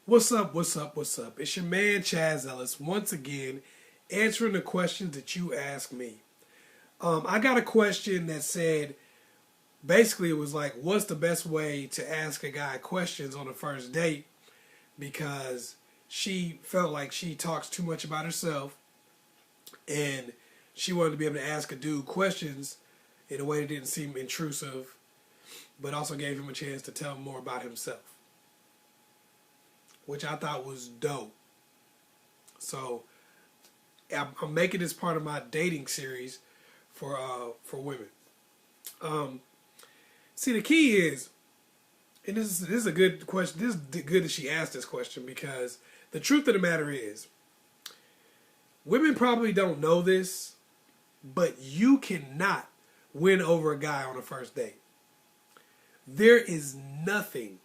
What's up, what's up, what's up? It's your man Chazz Ellis once again answering the questions that you asked me. I got a question that said, basically it was like, what's the best way to ask a guy questions on a first date? Because she felt like she talks too much about herself and she wanted to be able to ask a dude questions in a way that didn't seem intrusive, but also gave him a chance to tell more about himself, which I thought was dope. So I'm making this part of my dating series for women. See, the key is, and this is a good question. This is good that she asked this question because the truth of the matter is, women probably don't know this, but you cannot win over a guy on a first date. There is nothing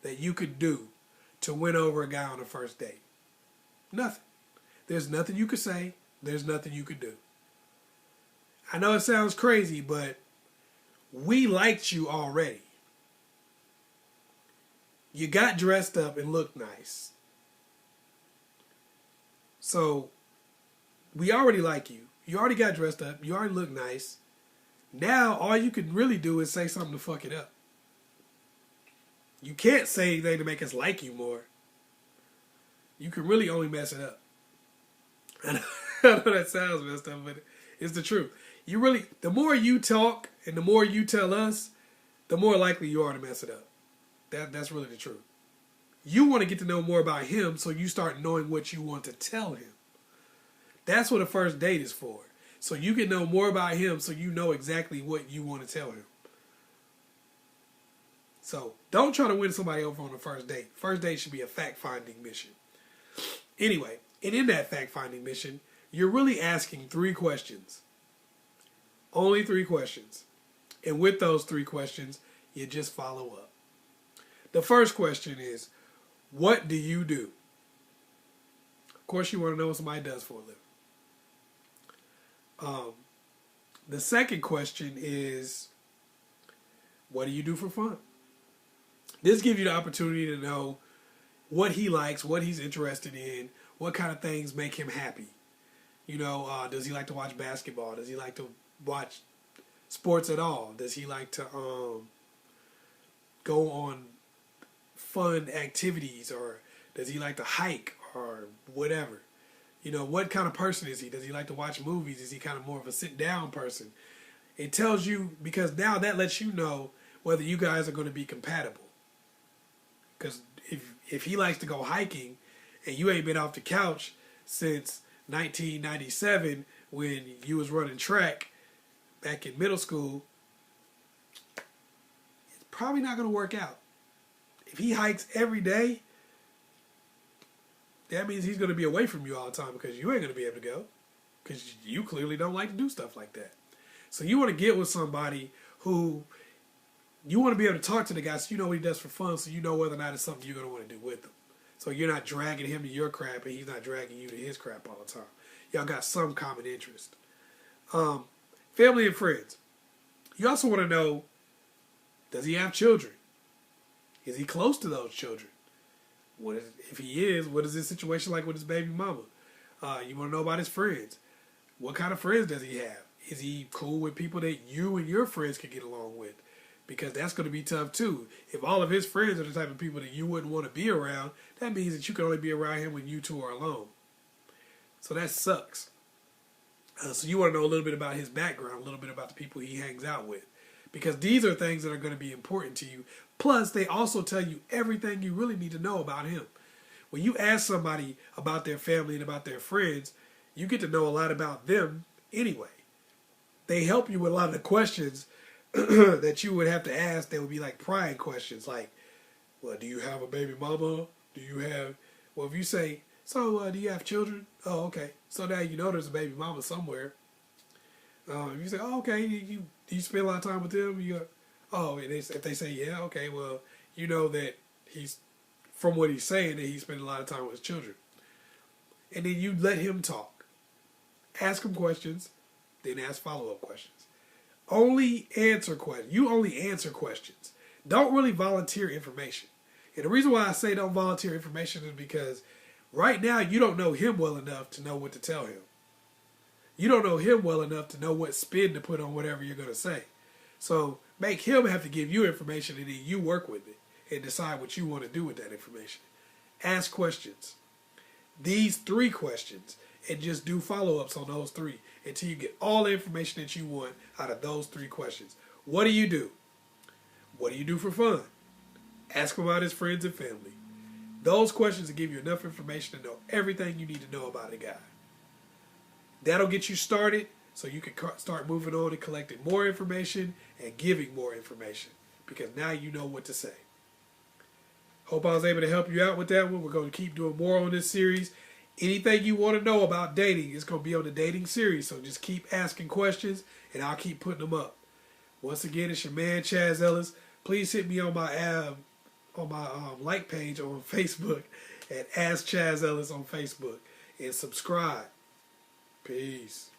that you could do to win over a guy on a first date. Nothing. There's nothing you could say. There's nothing you could do. I know it sounds crazy, but we liked you already. You got dressed up and looked nice. So, we already like you. You already got dressed up. You already look nice. Now, all you could really do is say something to fuck it up. You can't say anything to make us like you more. You can really only mess it up. I know that sounds messed up, but it's the truth. The more you talk and the more you tell us, the more likely you are to mess it up. That's really the truth. You want to get to know more about him, so you start knowing what you want to tell him. That's what a first date is for. So you can know more about him, so you know exactly what you want to tell him. So don't try to win somebody over on the first date. First date should be a fact-finding mission. Anyway, and in that fact-finding mission, you're really asking 3 questions. Only 3 questions. And with those 3 questions, you just follow up. The first question is, what do you do? Of course, you want to know what somebody does for a living. The second question is, what do you do for fun? This gives you the opportunity to know what he likes, what he's interested in, what kind of things make him happy. You know, does he like to watch basketball? Does he like to watch sports at all? Does he like to go on fun activities, or does he like to hike or whatever? You know, what kind of person is he? Does he like to watch movies? Is he kind of more of a sit-down person? It tells you, because now that lets you know whether you guys are going to be compatible. Because if he likes to go hiking and you ain't been off the couch since 1997 when you was running track back in middle school, it's probably not going to work out. If he hikes every day, that means he's going to be away from you all the time because you ain't going to be able to go, because you clearly don't like to do stuff like that. So you want to get with somebody who you want to be able to talk to the guy so you know what he does for fun, so you know whether or not it's something you're going to want to do with him. So you're not dragging him to your crap and he's not dragging you to his crap all the time. Y'all got some common interest. Family and friends. You also want to know, does he have children? Is he close to those children? If he is, what is his situation like with his baby mama? You want to know about his friends. What kind of friends does he have? Is he cool with people that you and your friends can get along with? Because that's going to be tough too. If all of his friends are the type of people that you wouldn't want to be around, that means that you can only be around him when you two are alone. So that sucks. So you want to know a little bit about his background, a little bit about the people he hangs out with. Because these are things that are going to be important to you. Plus, they also tell you everything you really need to know about him. When you ask somebody about their family and about their friends, you get to know a lot about them anyway. They help you with a lot of the questions that you would have to ask. They would be like prying questions, like, well, do you have a baby mama? Do you have, well, if you say, so do you have children? Oh, okay. So now you know there's a baby mama somewhere. If you say, oh, okay, do you spend a lot of time with them? And if they say, yeah, okay, well, you know that he's, from what he's saying, that he's spending a lot of time with his children. And then you let him talk. Ask him questions, then ask follow-up questions. Only answer questions. You only answer questions. Don't really volunteer information. And the reason why I say don't volunteer information is because right now you don't know him well enough to know what to tell him. You don't know him well enough to know what spin to put on whatever you're going to say. So make him have to give you information and then you work with it and decide what you want to do with that information. Ask questions. These 3 questions, and just do follow-ups on those 3 until you get all the information that you want out of those 3 questions. What do you do? What do you do for fun? Ask him about his friends and family. Those questions will give you enough information to know everything you need to know about a guy. That'll get you started so you can start moving on and collecting more information and giving more information because now you know what to say. Hope I was able to help you out with that one. We're going to keep doing more on this series. Anything you want to know about dating is going to be on the dating series, so just keep asking questions and I'll keep putting them up. Once again, it's your man Chazz Ellis. Please hit me on my like page on Facebook at AskChazzEllis on Facebook and subscribe. Peace.